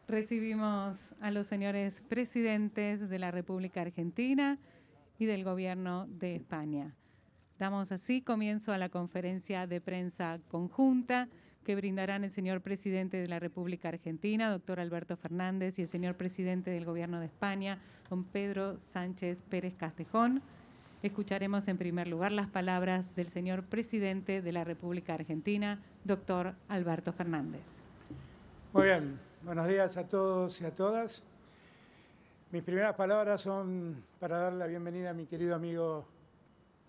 Recibimos a los señores presidentes de la República Argentina y del Gobierno de España. Damos así comienzo a la conferencia de prensa conjunta que brindarán el señor presidente de la República Argentina, doctor Alberto Fernández, y el señor presidente del Gobierno de España, don Pedro Sánchez Pérez Castejón. Escucharemos en primer lugar las palabras del señor presidente de la República Argentina, doctor Alberto Fernández. Muy bien, buenos días a todos y a todas. Mis primeras palabras son para dar la bienvenida a mi querido amigo,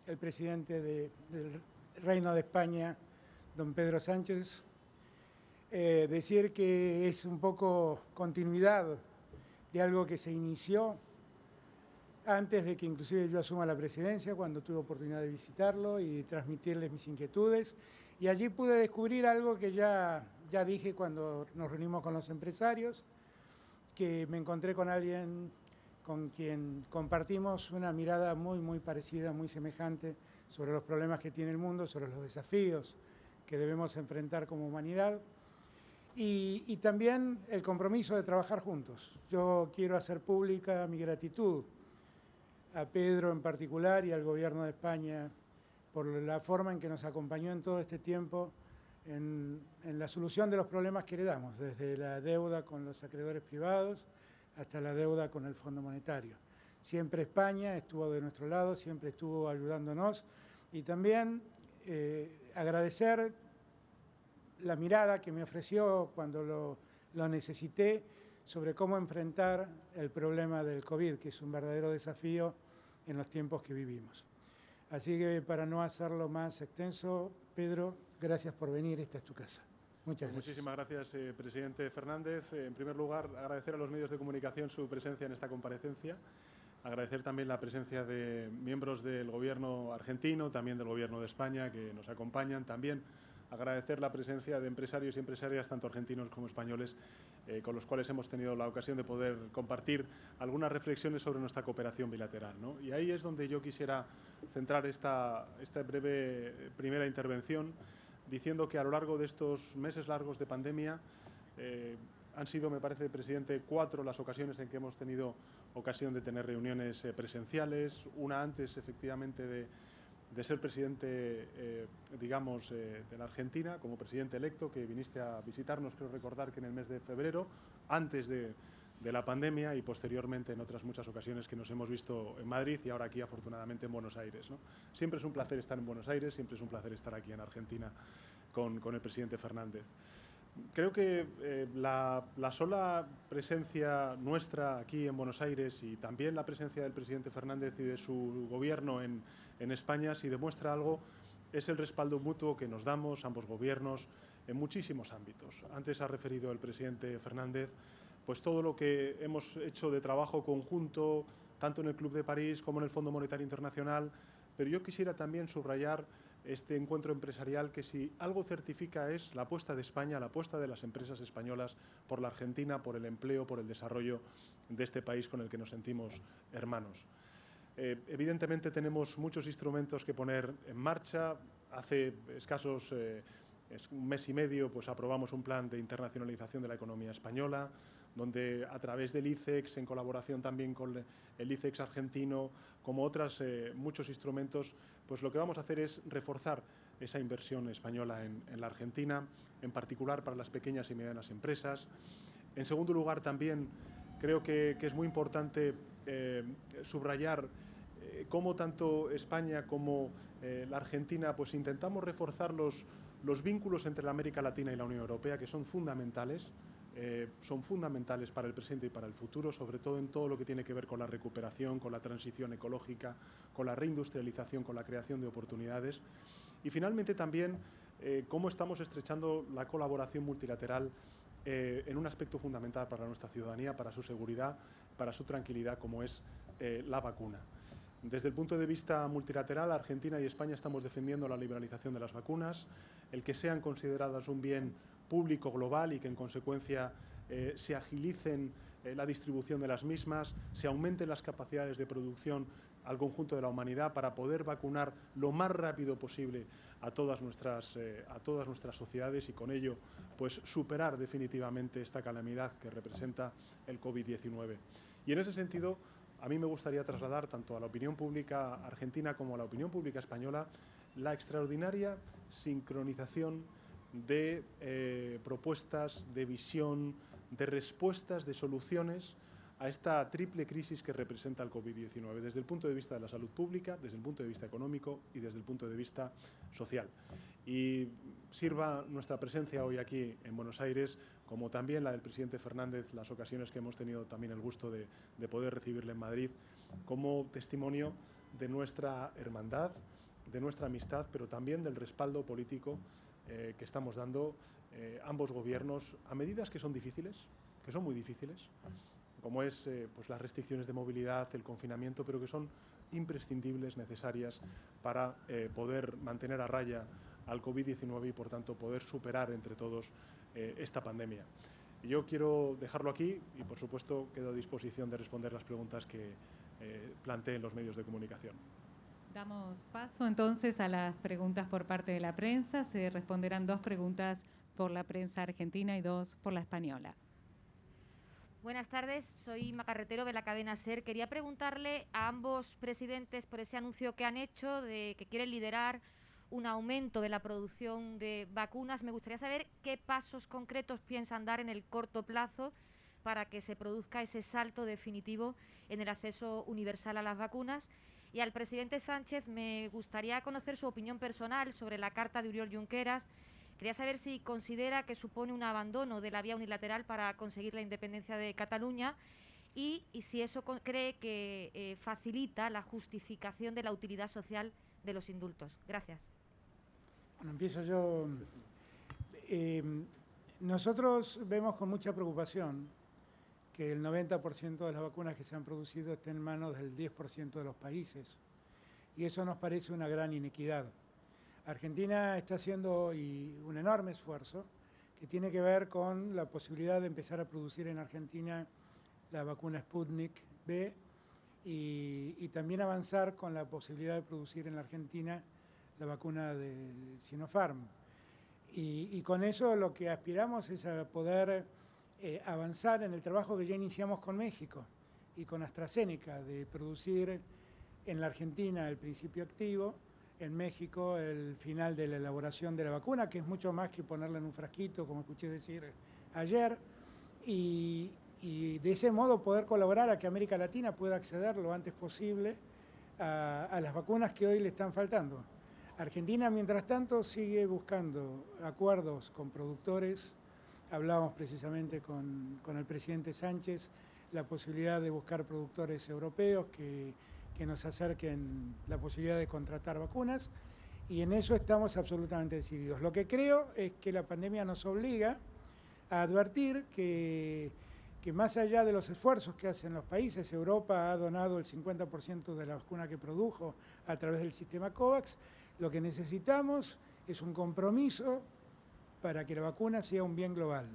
el presidente del Reino de España, don Pedro Sánchez. Decir que es un poco continuidad de algo que se inició antes de que inclusive yo asuma la presidencia, cuando tuve oportunidad de visitarlo y transmitirles mis inquietudes. Y allí pude descubrir algo que ya dije cuando nos reunimos con los empresarios, que me encontré con alguien con quien compartimos una mirada muy parecida, muy semejante sobre los problemas que tiene el mundo, sobre los desafíos que debemos enfrentar como humanidad y también el compromiso de trabajar juntos. Yo quiero hacer pública mi gratitud a Pedro en particular y al Gobierno de España por la forma en que nos acompañó en todo este tiempo en la solución de los problemas que heredamos, desde la deuda con los acreedores privados hasta la deuda con el Fondo Monetario. Siempre España estuvo de nuestro lado, siempre estuvo ayudándonos y también agradecer la mirada que me ofreció cuando lo necesité sobre cómo enfrentar el problema del COVID, que es un verdadero desafío en los tiempos que vivimos. Así que para no hacerlo más extenso, Pedro, gracias por venir, esta es tu casa. Muchas gracias. Muchísimas gracias, presidente Fernández. En primer lugar, agradecer a los medios de comunicación su presencia en esta comparecencia. Agradecer también la presencia de miembros del Gobierno argentino, también del Gobierno de España, que nos acompañan. También agradecer la presencia de empresarios y empresarias, tanto argentinos como españoles, con los cuales hemos tenido la ocasión de poder compartir algunas reflexiones sobre nuestra cooperación bilateral, ¿no? Y ahí es donde yo quisiera centrar esta breve primera intervención, diciendo que a lo largo de estos meses largos de pandemia han sido, me parece, presidente, 4 las ocasiones en que hemos tenido ocasión de tener reuniones presenciales, una antes, efectivamente, de ser presidente, digamos, de la Argentina, como presidente electo, que viniste a visitarnos, creo recordar que en el mes de febrero, antes de la pandemia, y posteriormente en otras muchas ocasiones que nos hemos visto en Madrid y ahora aquí, afortunadamente, en Buenos Aires, ¿no? Siempre es un placer estar en Buenos Aires, siempre es un placer estar aquí en Argentina con el presidente Fernández. Creo que la sola presencia nuestra aquí en Buenos Aires y también la presencia del presidente Fernández y de su gobierno en España, si demuestra algo, es el respaldo mutuo que nos damos ambos gobiernos en muchísimos ámbitos. Antes ha referido el presidente Fernández pues todo lo que hemos hecho de trabajo conjunto, tanto en el Club de París como en el Fondo Monetario Internacional, pero yo quisiera también subrayar este encuentro empresarial que, si algo certifica, es la apuesta de España, la apuesta de las empresas españolas por la Argentina, por el empleo, por el desarrollo de este país con el que nos sentimos hermanos. Evidentemente tenemos muchos instrumentos que poner en marcha. Hace escasos un mes y medio pues aprobamos un plan de internacionalización de la economía española, donde a través del ICEX, en colaboración también con el ICEX argentino, como otros muchos instrumentos, pues lo que vamos a hacer es reforzar esa inversión española en la Argentina, en particular para las pequeñas y medianas empresas. En segundo lugar, también creo que es muy importante subrayar cómo tanto España como la Argentina pues intentamos reforzar los vínculos entre la América Latina y la Unión Europea, que son fundamentales para el presente y para el futuro, sobre todo en todo lo que tiene que ver con la recuperación, con la transición ecológica, con la reindustrialización, con la creación de oportunidades. Y finalmente también cómo estamos estrechando la colaboración multilateral en un aspecto fundamental para nuestra ciudadanía, para su seguridad, para su tranquilidad, como es la vacuna. Desde el punto de vista multilateral, Argentina y España estamos defendiendo la liberalización de las vacunas, el que sean consideradas un bien público global y que en consecuencia se agilicen la distribución de las mismas, se aumenten las capacidades de producción al conjunto de la humanidad para poder vacunar lo más rápido posible a todas nuestras sociedades y con ello pues superar definitivamente esta calamidad que representa el COVID-19. Y en ese sentido, a mí me gustaría trasladar tanto a la opinión pública argentina como a la opinión pública española la extraordinaria sincronización de propuestas, de visión, de respuestas, de soluciones a esta triple crisis que representa el COVID-19, desde el punto de vista de la salud pública, desde el punto de vista económico y desde el punto de vista social. Y sirva nuestra presencia hoy aquí en Buenos Aires, como también la del presidente Fernández, las ocasiones que hemos tenido también el gusto de poder recibirle en Madrid, como testimonio de nuestra hermandad, de nuestra amistad, pero también del respaldo político que estamos dando ambos gobiernos a medidas que son difíciles, que son muy difíciles, como es pues las restricciones de movilidad, el confinamiento, pero que son imprescindibles, necesarias para poder mantener a raya al COVID-19 y, por tanto, poder superar entre todos esta pandemia. Yo quiero dejarlo aquí y, por supuesto, quedo a disposición de responder las preguntas que planteen los medios de comunicación. Damos paso entonces a las preguntas por parte de la prensa. Se responderán 2 preguntas por la prensa argentina y 2 por la española. Buenas tardes, soy Ima Carretero de la cadena SER. Quería preguntarle a ambos presidentes por ese anuncio que han hecho de que quieren liderar un aumento de la producción de vacunas. Me gustaría saber qué pasos concretos piensan dar en el corto plazo para que se produzca ese salto definitivo en el acceso universal a las vacunas. Y al presidente Sánchez me gustaría conocer su opinión personal sobre la carta de Oriol Junqueras. Quería saber si considera que supone un abandono de la vía unilateral para conseguir la independencia de Cataluña y si eso cree que facilita la justificación de la utilidad social de los indultos. Gracias. Bueno, empiezo yo. Nosotros vemos con mucha preocupación que el 90% de las vacunas que se han producido estén en manos del 10% de los países. Y eso nos parece una gran inequidad. Argentina está haciendo un enorme esfuerzo que tiene que ver con la posibilidad de empezar a producir en Argentina la vacuna Sputnik V y también avanzar con la posibilidad de producir en la Argentina la vacuna de Sinopharm. Y con eso lo que aspiramos es a poder avanzar en el trabajo que ya iniciamos con México y con AstraZeneca, de producir en la Argentina el principio activo, en México el final de la elaboración de la vacuna, que es mucho más que ponerla en un frasquito, como escuché decir ayer, y de ese modo poder colaborar a que América Latina pueda acceder lo antes posible a las vacunas que hoy le están faltando. Argentina, mientras tanto, sigue buscando acuerdos con productores. Hablábamos precisamente con el presidente Sánchez la posibilidad de buscar productores europeos que nos acerquen la posibilidad de contratar vacunas, y en eso estamos absolutamente decididos. Lo que creo es que la pandemia nos obliga a advertir que más allá de los esfuerzos que hacen los países, Europa ha donado el 50% de la vacuna que produjo a través del sistema COVAX, lo que necesitamos es un compromiso para que la vacuna sea un bien global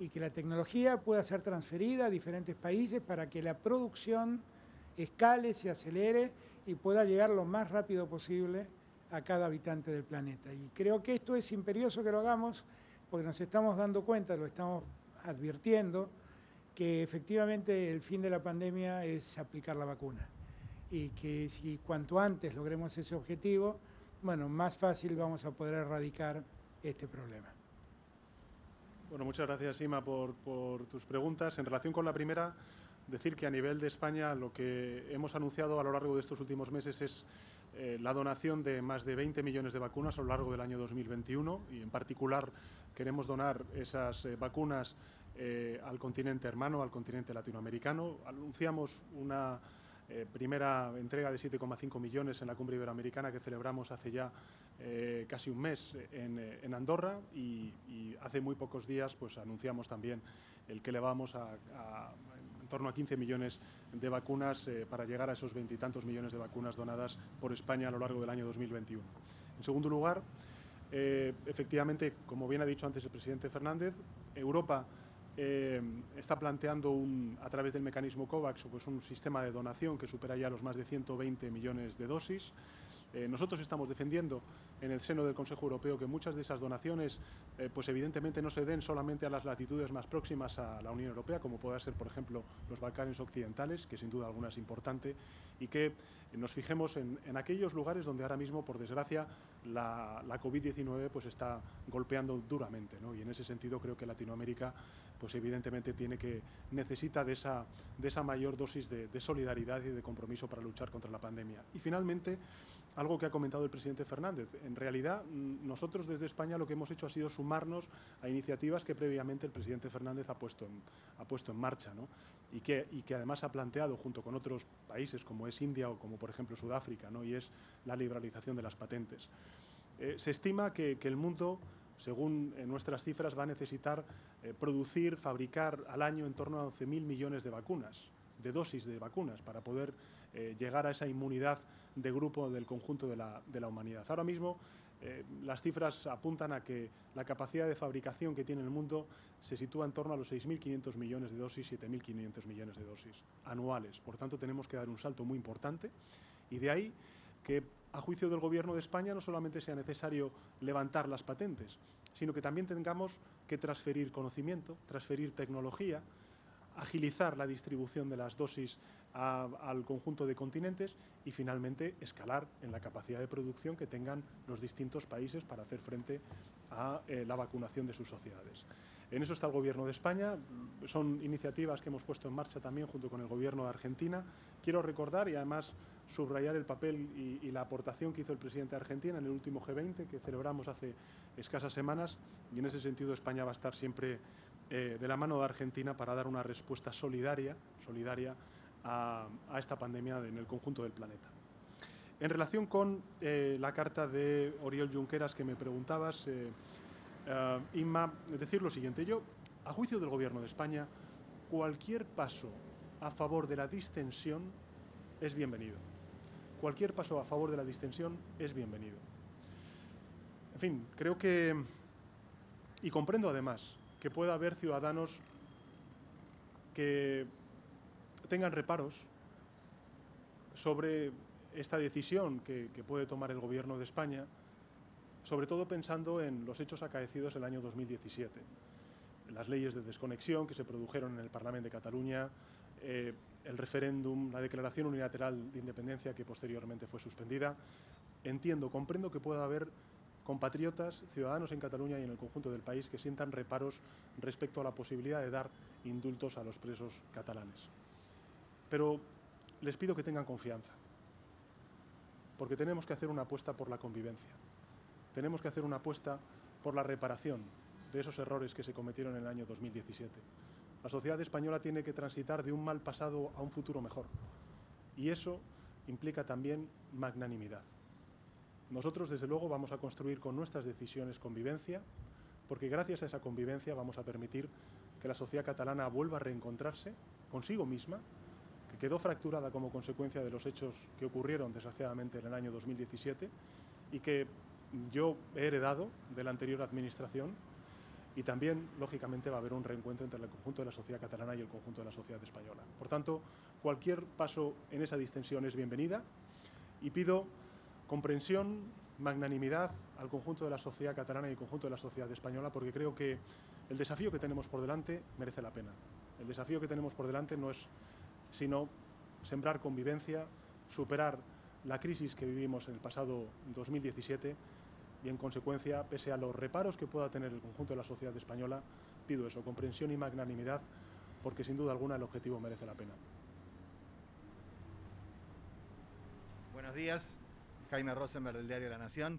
y que la tecnología pueda ser transferida a diferentes países para que la producción escale, se acelere y pueda llegar lo más rápido posible a cada habitante del planeta. Y creo que esto es imperioso que lo hagamos porque nos estamos dando cuenta, lo estamos advirtiendo, que efectivamente el fin de la pandemia es aplicar la vacuna y que si cuanto antes logremos ese objetivo, bueno, más fácil vamos a poder erradicar este problema. Bueno, muchas gracias, Ima, por tus preguntas. En relación con la primera, decir que a nivel de España lo que hemos anunciado a lo largo de estos últimos meses es la donación de más de 20 millones de vacunas a lo largo del año 2021 y en particular queremos donar esas vacunas al continente hermano, al continente latinoamericano. Anunciamos una primera entrega de 7,5 millones en la cumbre iberoamericana que celebramos hace ya casi un mes en Andorra y hace muy pocos días pues anunciamos también el que elevamos en torno a 15 millones de vacunas para llegar a esos 20 y tantos millones de vacunas donadas por España a lo largo del año 2021. En segundo lugar, efectivamente, como bien ha dicho antes el presidente Fernández, Europa está planteando a través del mecanismo COVAX pues un sistema de donación que supera ya los más de 120 millones de dosis. Nosotros estamos defendiendo en el seno del Consejo Europeo que muchas de esas donaciones pues evidentemente no se den solamente a las latitudes más próximas a la Unión Europea, como pueda ser, por ejemplo, los Balcanes occidentales, que sin duda alguna es importante, y que nos fijemos en aquellos lugares donde ahora mismo, por desgracia, la COVID-19 pues está golpeando duramente, ¿no? Y en ese sentido creo que Latinoamérica pues evidentemente necesita de esa mayor dosis de solidaridad y de compromiso para luchar contra la pandemia. Y finalmente, algo que ha comentado el presidente Fernández. En realidad, nosotros desde España lo que hemos hecho ha sido sumarnos a iniciativas que previamente el presidente Fernández ha puesto en marcha, ¿no? y que además ha planteado junto con otros países como es India o como por ejemplo Sudáfrica, ¿no? Y es la liberalización de las patentes. Se estima que el mundo, según nuestras cifras, va a necesitar producir, fabricar al año en torno a 11.000 millones de vacunas, de dosis de vacunas, para poder llegar a esa inmunidad de grupo del conjunto de la humanidad. Ahora mismo las cifras apuntan a que la capacidad de fabricación que tiene el mundo se sitúa en torno a los 6.500 millones de dosis, 7.500 millones de dosis anuales. Por tanto, tenemos que dar un salto muy importante y de ahí que, a juicio del Gobierno de España, no solamente sea necesario levantar las patentes, sino que también tengamos que transferir conocimiento, transferir tecnología, agilizar la distribución de las dosis al conjunto de continentes y finalmente escalar en la capacidad de producción que tengan los distintos países para hacer frente a la vacunación de sus sociedades. En eso está el Gobierno de España. Son iniciativas que hemos puesto en marcha también junto con el Gobierno de Argentina. Quiero recordar y además subrayar el papel y la aportación que hizo el presidente de Argentina en el último G20 que celebramos hace escasas semanas, y en ese sentido España va a estar siempre de la mano de Argentina para dar una respuesta solidaria a esta pandemia en el conjunto del planeta. En relación con la carta de Oriol Junqueras que me preguntabas, Inma, decir lo siguiente. Yo, a juicio del Gobierno de España, cualquier paso a favor de la distensión es bienvenido. Cualquier paso a favor de la distensión es bienvenido. En fin, creo que, y comprendo además, que pueda haber ciudadanos que tengan reparos sobre esta decisión que puede tomar el Gobierno de España, sobre todo pensando en los hechos acaecidos el año 2017, las leyes de desconexión que se produjeron en el Parlamento de Cataluña, el referéndum, la declaración unilateral de independencia que posteriormente fue suspendida. Comprendo que pueda haber compatriotas, ciudadanos en Cataluña y en el conjunto del país que sientan reparos respecto a la posibilidad de dar indultos a los presos catalanes. Pero les pido que tengan confianza, porque tenemos que hacer una apuesta por la convivencia. Tenemos que hacer una apuesta por la reparación de esos errores que se cometieron en el año 2017. La sociedad española tiene que transitar de un mal pasado a un futuro mejor. Y eso implica también magnanimidad. Nosotros, desde luego, vamos a construir con nuestras decisiones convivencia, porque gracias a esa convivencia vamos a permitir que la sociedad catalana vuelva a reencontrarse consigo misma, que quedó fracturada como consecuencia de los hechos que ocurrieron, desgraciadamente, en el año 2017 y que yo he heredado de la anterior administración, y también, lógicamente, va a haber un reencuentro entre el conjunto de la sociedad catalana y el conjunto de la sociedad española. Por tanto, cualquier paso en esa distensión es bienvenida y pido comprensión, magnanimidad al conjunto de la sociedad catalana y el conjunto de la sociedad española, porque creo que el desafío que tenemos por delante merece la pena. El desafío que tenemos por delante no es sino sembrar convivencia, superar la crisis que vivimos en el pasado 2017 y, en consecuencia, pese a los reparos que pueda tener el conjunto de la sociedad española, pido eso, comprensión y magnanimidad, porque sin duda alguna el objetivo merece la pena. Buenos días, Jaime Rosenberg del Diario La Nación.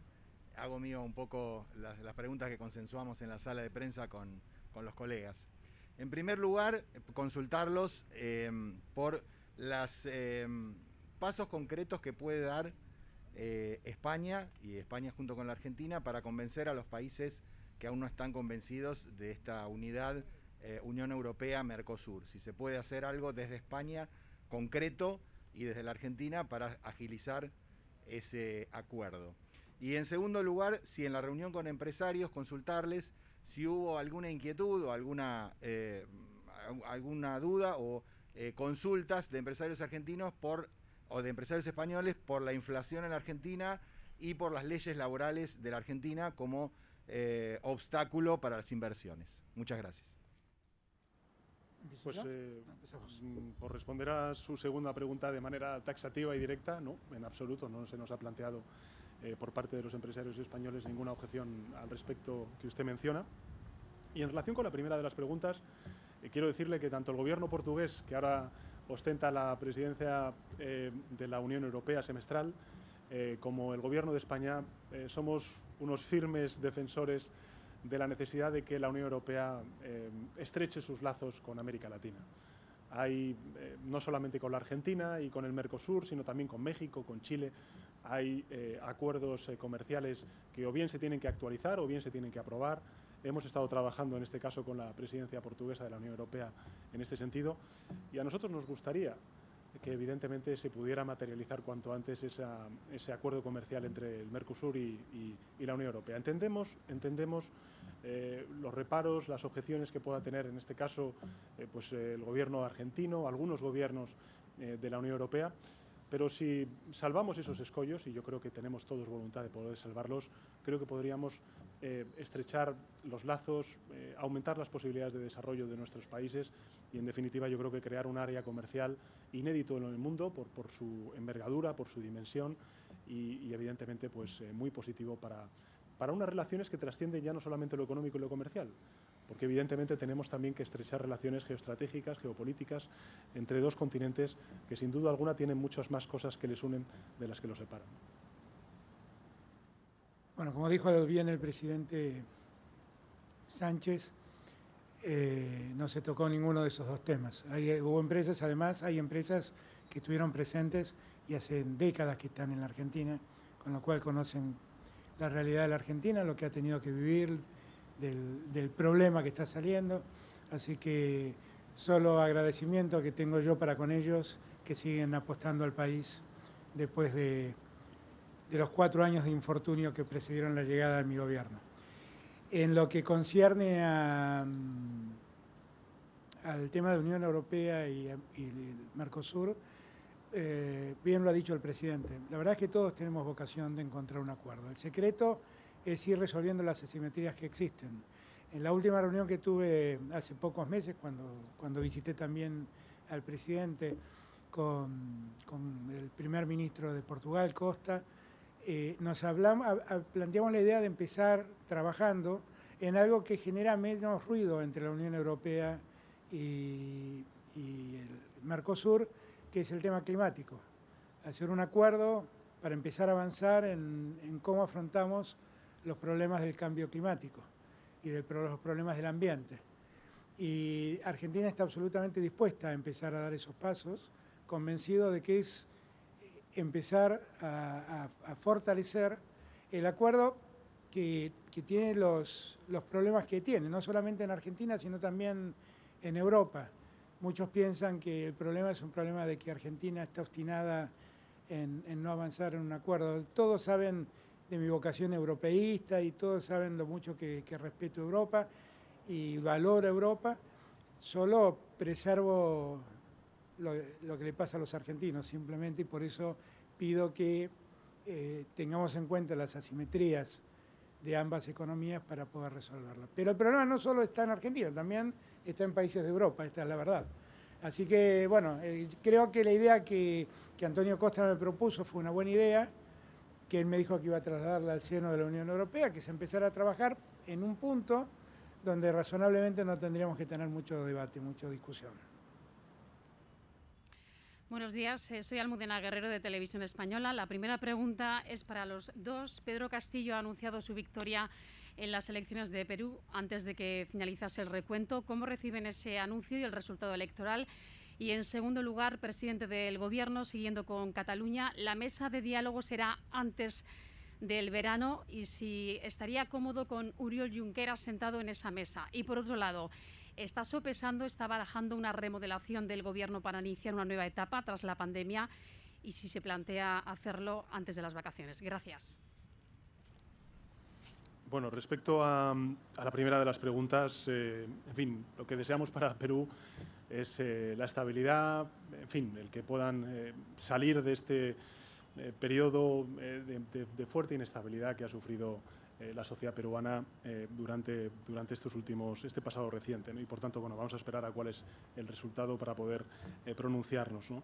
Hago mío un poco las preguntas que consensuamos en la sala de prensa con los colegas. En primer lugar, consultarlos por los pasos concretos que puede dar España, y España junto con la Argentina, para convencer a los países que aún no están convencidos de esta unidad Unión Europea-Mercosur. Si se puede hacer algo desde España concreto y desde la Argentina para agilizar ese acuerdo. Y en segundo lugar, si en la reunión con empresarios consultarles si hubo alguna inquietud o alguna duda o consultas de empresarios argentinos o de empresarios españoles por la inflación en la Argentina y por las leyes laborales de la Argentina como obstáculo para las inversiones. Muchas gracias. Pues por responder a su segunda pregunta de manera taxativa y directa, no, en absoluto, no se nos ha planteado por parte de los empresarios españoles ninguna objeción al respecto que usted menciona. Y en relación con la primera de las preguntas, quiero decirle que tanto el gobierno portugués, que ahora ostenta la presidencia de la Unión Europea semestral, como el gobierno de España, somos unos firmes defensores de la necesidad de que la Unión Europea estreche sus lazos con América Latina. Hay, no solamente con la Argentina y con el Mercosur, sino también con México, con Chile, hay acuerdos comerciales que o bien se tienen que actualizar o bien se tienen que aprobar. Hemos estado trabajando en este caso con la presidencia portuguesa de la Unión Europea en este sentido, y a nosotros nos gustaría que evidentemente se pudiera materializar cuanto antes ese acuerdo comercial entre el Mercosur y la Unión Europea. Entendemos los reparos, las objeciones que pueda tener en este caso pues el gobierno argentino, algunos gobiernos de la Unión Europea, pero si salvamos esos escollos, y yo creo que tenemos todos voluntad de poder salvarlos, creo que podríamos estrechar los lazos, aumentar las posibilidades de desarrollo de nuestros países y, en definitiva, yo creo que crear un área comercial inédito en el mundo por su envergadura, por su dimensión y evidentemente, pues muy positivo para unas relaciones que trascienden ya no solamente lo económico y lo comercial, porque evidentemente tenemos también que estrechar relaciones geoestratégicas, geopolíticas, entre dos continentes que sin duda alguna tienen muchas más cosas que les unen de las que los separan. Bueno, como dijo bien el presidente Sánchez, no se tocó ninguno de esos dos temas. Hubo empresas, además, hay empresas que estuvieron presentes y hace décadas que están en la Argentina, con lo cual conocen la realidad de la Argentina, lo que ha tenido que vivir, del problema que está saliendo. Así que solo agradecimiento que tengo yo para con ellos, que siguen apostando al país después de los 4 años de infortunio que precedieron la llegada de mi gobierno. En lo que concierne al tema de Unión Europea y el Mercosur, bien lo ha dicho el presidente, la verdad es que todos tenemos vocación de encontrar un acuerdo. El secreto es ir resolviendo las asimetrías que existen. En la última reunión que tuve hace pocos meses, cuando visité también al presidente con el primer ministro de Portugal, Costa, planteamos la idea de empezar trabajando en algo que genera menos ruido entre la Unión Europea y el Mercosur, que es el tema climático. Hacer un acuerdo para empezar a avanzar en cómo afrontamos los problemas del cambio climático y los problemas del ambiente. Y Argentina está absolutamente dispuesta a empezar a dar esos pasos, convencido de que es empezar a fortalecer el acuerdo que tiene los problemas que tiene, no solamente en Argentina, sino también en Europa. Muchos piensan que el problema es un problema de que Argentina está obstinada en no avanzar en un acuerdo. Todos saben de mi vocación europeísta y todos saben lo mucho que respeto Europa y valoro Europa. Solo preservo lo que le pasa a los argentinos simplemente, y por eso pido que tengamos en cuenta las asimetrías de ambas economías para poder resolverlo. Pero el problema no solo está en Argentina, también está en países de Europa, esta es la verdad. Así que, bueno, creo que la idea que Antonio Costa me propuso fue una buena idea, que él me dijo que iba a trasladarla al seno de la Unión Europea, que se empezara a trabajar en un punto donde razonablemente no tendríamos que tener mucho debate, mucha discusión. Buenos días, soy Almudena Guerrero de Televisión Española. La primera pregunta es para los dos. Pedro Castillo ha anunciado su victoria en las elecciones de Perú antes de que finalizase el recuento. ¿Cómo reciben ese anuncio y el resultado electoral? Y en segundo lugar, presidente del Gobierno, siguiendo con Cataluña, la mesa de diálogo será antes del verano y si estaría cómodo con Oriol Junqueras sentado en esa mesa. Y por otro lado, está sopesando, está barajando una remodelación del Gobierno para iniciar una nueva etapa tras la pandemia y si se plantea hacerlo antes de las vacaciones. Gracias. Bueno, respecto a la primera de las preguntas, en fin, lo que deseamos para Perú es la estabilidad, en fin, el que puedan salir de este periodo de fuerte inestabilidad que ha sufrido la sociedad peruana durante este pasado reciente, ¿no? Y por tanto, bueno, vamos a esperar a cuál es el resultado para poder pronunciarnos, ¿no?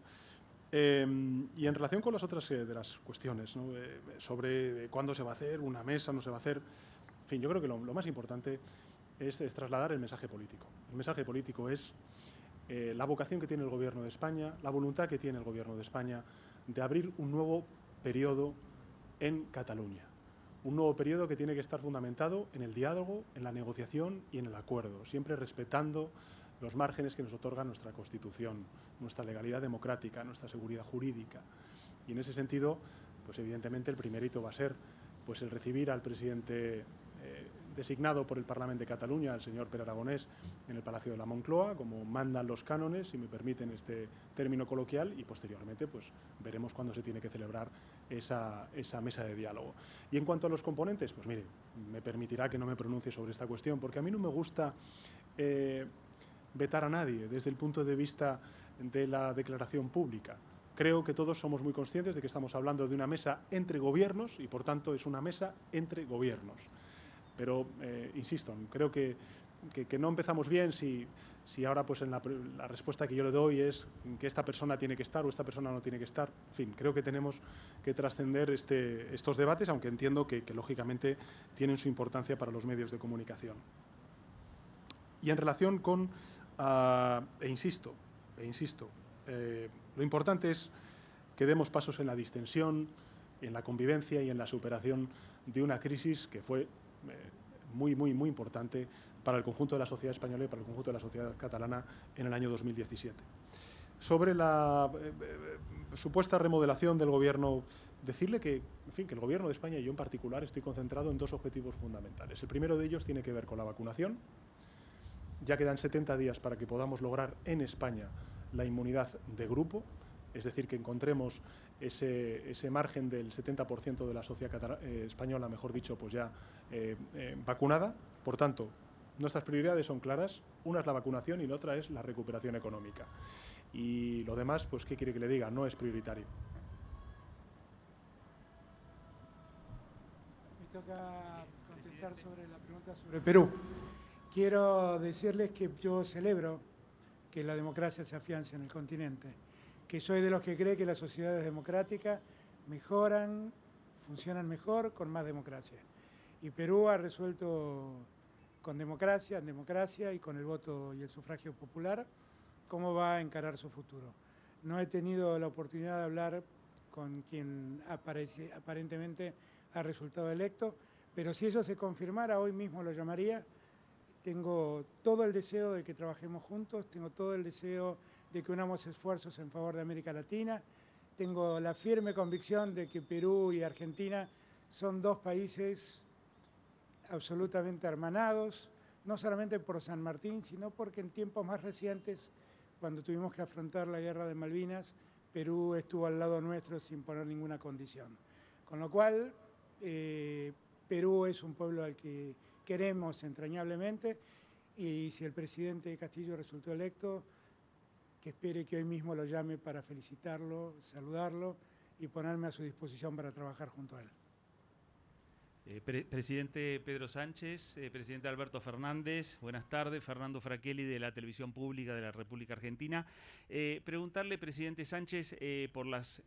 Y en relación con las otras de las cuestiones, ¿no? Sobre cuándo se va a hacer, una mesa, no se va a hacer, en fin, yo creo que lo más importante es trasladar el mensaje político. El mensaje político es la vocación que tiene el Gobierno de España, la voluntad que tiene el Gobierno de España de abrir un nuevo periodo en Cataluña. Un nuevo periodo que tiene que estar fundamentado en el diálogo, en la negociación y en el acuerdo, siempre respetando los márgenes que nos otorga nuestra Constitución, nuestra legalidad democrática, nuestra seguridad jurídica. Y en ese sentido, pues evidentemente el primer hito va a ser pues el recibir al presidente designado por el Parlamento de Cataluña, el señor Pere Aragonés, en el Palacio de la Moncloa, como mandan los cánones, si me permiten este término coloquial, y posteriormente pues veremos cuándo se tiene que celebrar esa mesa de diálogo. Y en cuanto a los componentes, pues mire, me permitirá que no me pronuncie sobre esta cuestión, porque a mí no me gusta vetar a nadie desde el punto de vista de la declaración pública. Creo que todos somos muy conscientes de que estamos hablando de una mesa entre gobiernos y, por tanto, es una mesa entre gobiernos. Pero, insisto, creo que no empezamos bien si ahora pues en la respuesta que yo le doy es que esta persona tiene que estar o esta persona no tiene que estar. En fin, creo que tenemos que trascender estos debates, aunque entiendo que lógicamente tienen su importancia para los medios de comunicación. Y en relación con, insisto, lo importante es que demos pasos en la distensión, en la convivencia y en la superación de una crisis que fue muy importante para el conjunto de la sociedad española y para el conjunto de la sociedad catalana en el año 2017. Sobre la supuesta remodelación del Gobierno, decirle que, en fin, que el Gobierno de España y yo en particular estoy concentrado en dos objetivos fundamentales. El primero de ellos tiene que ver con la vacunación. Ya quedan 70 días para que podamos lograr en España la inmunidad de grupo, es decir, que encontremos ese margen del 70% de la sociedad española, mejor dicho, pues ya vacunada. Por tanto, nuestras prioridades son claras. Una es la vacunación y la otra es la recuperación económica. Y lo demás, pues, ¿qué quiere que le diga? No es prioritario. Me toca contestar sobre la pregunta sobre Perú. Quiero decirles que yo celebro que la democracia se afiance en el continente, que soy de los que cree que las sociedades democráticas mejoran, funcionan mejor con más democracia. Y Perú ha resuelto con democracia, en democracia y con el voto y el sufragio popular cómo va a encarar su futuro. No he tenido la oportunidad de hablar con quien aparentemente ha resultado electo, pero si eso se confirmara, hoy mismo lo llamaría. Tengo todo el deseo de que trabajemos juntos, tengo todo el deseo de que unamos esfuerzos en favor de América Latina. Tengo la firme convicción de que Perú y Argentina son dos países absolutamente hermanados, no solamente por San Martín, sino porque en tiempos más recientes, cuando tuvimos que afrontar la guerra de Malvinas, Perú estuvo al lado nuestro sin poner ninguna condición. Con lo cual, Perú es un pueblo al que queremos entrañablemente, y si el presidente Castillo resultó electo, que espere que hoy mismo lo llame para felicitarlo, saludarlo y ponerme a su disposición para trabajar junto a él. Presidente Pedro Sánchez, presidente Alberto Fernández, buenas tardes. Fernando Fraquelli, de la Televisión Pública de la República Argentina. Preguntarle, presidente Sánchez, por las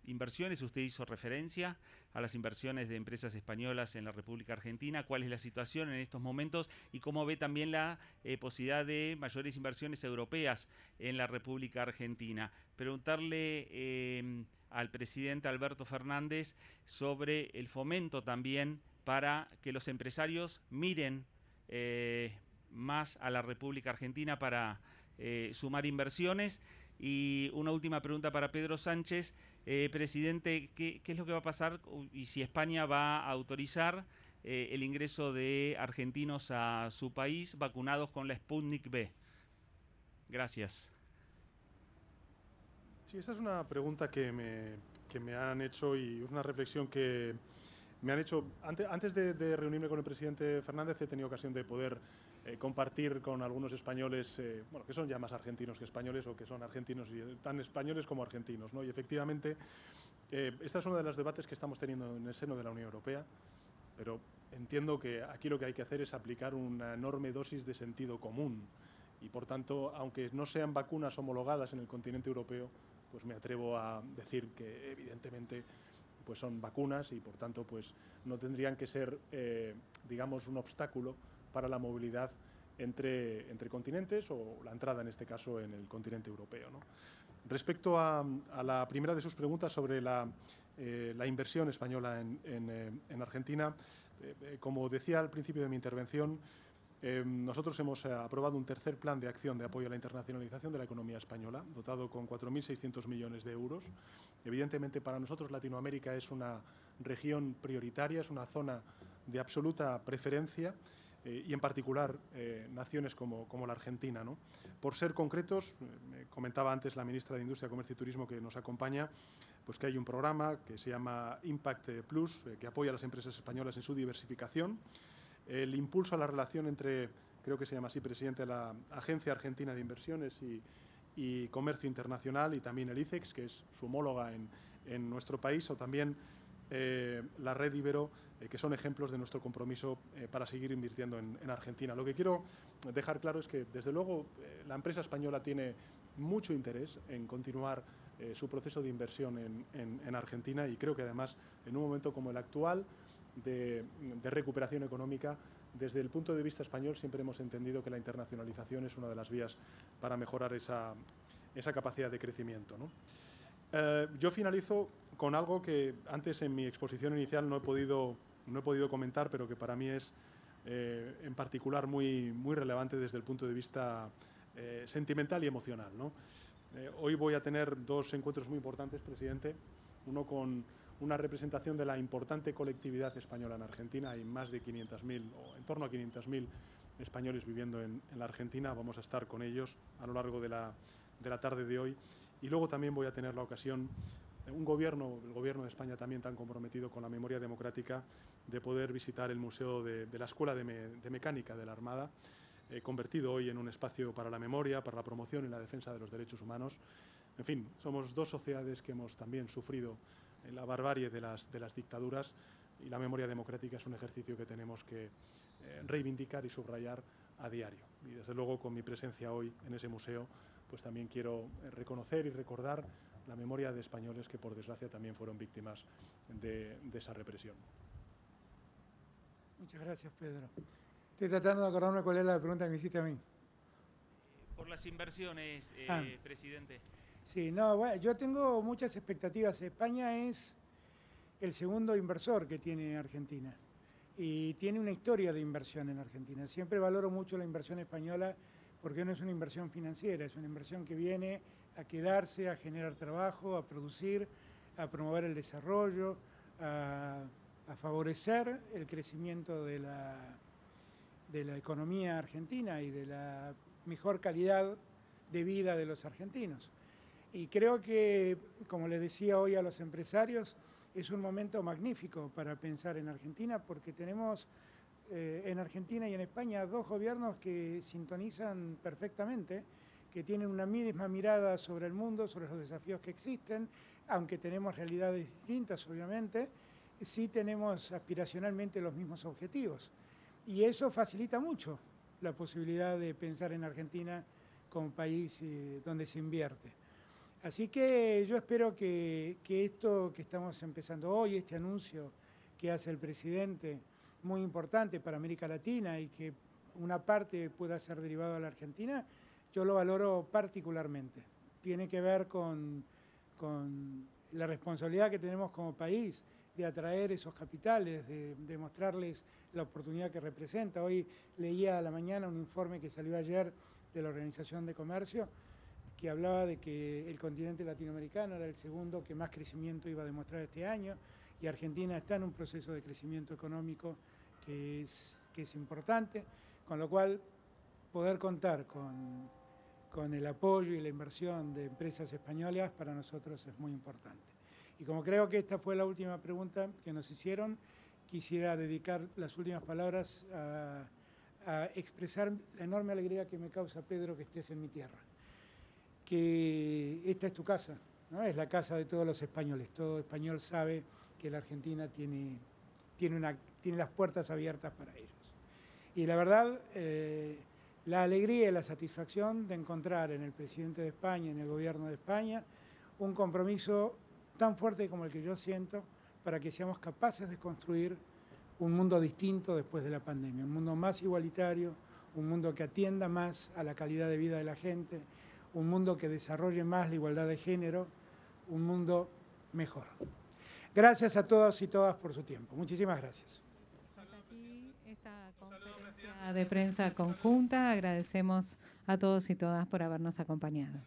inversiones. Usted hizo referencia a las inversiones de empresas españolas en la República Argentina. ¿Cuál es la situación en estos momentos y cómo ve también la posibilidad de mayores inversiones europeas en la República Argentina? Preguntarle al presidente Alberto Fernández sobre el fomento también para que los empresarios miren más a la República Argentina para sumar inversiones. Y una última pregunta para Pedro Sánchez. Presidente, ¿qué es lo que va a pasar y si España va a autorizar el ingreso de argentinos a su país vacunados con la Sputnik V? Gracias. Sí, esta es una pregunta que me han hecho y una reflexión que me han hecho, antes de reunirme con el presidente Fernández, he tenido ocasión de poder compartir con algunos españoles, bueno, que son ya más argentinos que españoles, o que son argentinos y tan españoles como argentinos, ¿no? Y efectivamente, esta es uno de los debates que estamos teniendo en el seno de la Unión Europea, pero entiendo que aquí lo que hay que hacer es aplicar una enorme dosis de sentido común y, por tanto, aunque no sean vacunas homologadas en el continente europeo, pues me atrevo a decir que, evidentemente, pues son vacunas y, por tanto, pues no tendrían que ser, digamos, un obstáculo para la movilidad entre continentes, o la entrada, en este caso, en el continente europeo, ¿no? Respecto a la primera de sus preguntas sobre la inversión española en Argentina, como decía al principio de mi intervención, nosotros hemos aprobado un tercer plan de acción de apoyo a la internacionalización de la economía española, dotado con 4.600 millones de euros. Evidentemente, para nosotros Latinoamérica es una región prioritaria, es una zona de absoluta preferencia, y en particular naciones como la Argentina, ¿no? Por ser concretos, me comentaba antes la ministra de Industria, Comercio y Turismo, que nos acompaña, pues que hay un programa que se llama Impact Plus, que apoya a las empresas españolas en su diversificación. El impulso a la relación entre, creo que se llama así, presidente, la Agencia Argentina de Inversiones y Comercio Internacional, y también el ICEX, que es su homóloga en nuestro país, o también la Red Ibero, que son ejemplos de nuestro compromiso para seguir invirtiendo en Argentina. Lo que quiero dejar claro es que, desde luego, la empresa española tiene mucho interés en continuar su proceso de inversión en Argentina, y creo que, además, en un momento como el actual, de recuperación económica, desde el punto de vista español siempre hemos entendido que la internacionalización es una de las vías para mejorar esa capacidad de crecimiento, ¿no? Yo finalizo con algo que antes, en mi exposición inicial, no he podido comentar, pero que para mí es en particular muy relevante desde el punto de vista sentimental y emocional, ¿no? Hoy voy a tener dos encuentros muy importantes, presidente. Uno con una representación de la importante colectividad española en Argentina. Hay más de 500.000, o en torno a 500.000 españoles viviendo en la Argentina. Vamos a estar con ellos a lo largo de la tarde de hoy. Y luego también voy a tener la ocasión, el gobierno de España también tan comprometido con la memoria democrática, de poder visitar el Museo de la Escuela de Mecánica de la Armada, convertido hoy en un espacio para la memoria, para la promoción y la defensa de los derechos humanos. En fin, somos dos sociedades que hemos también sufrido la barbarie de las dictaduras, y la memoria democrática es un ejercicio que tenemos que reivindicar y subrayar a diario. Y, desde luego, con mi presencia hoy en ese museo, pues también quiero reconocer y recordar la memoria de españoles que, por desgracia, también fueron víctimas de esa represión. Muchas gracias, Pedro. Estoy tratando de acordarme cuál es la pregunta que me hiciste a mí. Por las inversiones, presidente. Sí, no, bueno, yo tengo muchas expectativas. España es el segundo inversor que tiene Argentina, y tiene una historia de inversión en Argentina. Siempre valoro mucho la inversión española, porque no es una inversión financiera, es una inversión que viene a quedarse, a generar trabajo, a producir, a promover el desarrollo, a favorecer el crecimiento de la economía argentina y de la mejor calidad de vida de los argentinos. Y creo que, como les decía hoy a los empresarios, es un momento magnífico para pensar en Argentina, porque tenemos en Argentina y en España dos gobiernos que sintonizan perfectamente, que tienen una misma mirada sobre el mundo, sobre los desafíos que existen, aunque tenemos realidades distintas, obviamente, sí tenemos aspiracionalmente los mismos objetivos. Y eso facilita mucho la posibilidad de pensar en Argentina como país donde se invierte. Así que yo espero que esto que estamos empezando hoy, este anuncio que hace el presidente, muy importante para América Latina, y que una parte pueda ser derivado a la Argentina, yo lo valoro particularmente. Tiene que ver con la responsabilidad que tenemos como país de atraer esos capitales, de mostrarles la oportunidad que representa. Hoy leía a la mañana un informe que salió ayer de la Organización de Comercio, que hablaba de que el continente latinoamericano era el segundo que más crecimiento iba a demostrar este año, y Argentina está en un proceso de crecimiento económico que es importante, con lo cual poder contar con el apoyo y la inversión de empresas españolas para nosotros es muy importante. Y como creo que esta fue la última pregunta que nos hicieron, quisiera dedicar las últimas palabras a expresar la enorme alegría que me causa, Pedro, que estés en mi tierra. Que esta es tu casa, ¿no? Es la casa de todos los españoles. Todo español sabe que la Argentina tiene las puertas abiertas para ellos. Y la verdad, la alegría y la satisfacción de encontrar en el presidente de España, en el gobierno de España, un compromiso tan fuerte como el que yo siento para que seamos capaces de construir un mundo distinto después de la pandemia, un mundo más igualitario, un mundo que atienda más a la calidad de vida de la gente, un mundo que desarrolle más la igualdad de género, un mundo mejor. Gracias a todos y todas por su tiempo. Muchísimas gracias. Hasta aquí esta conferencia de prensa conjunta. Agradecemos a todos y todas por habernos acompañado.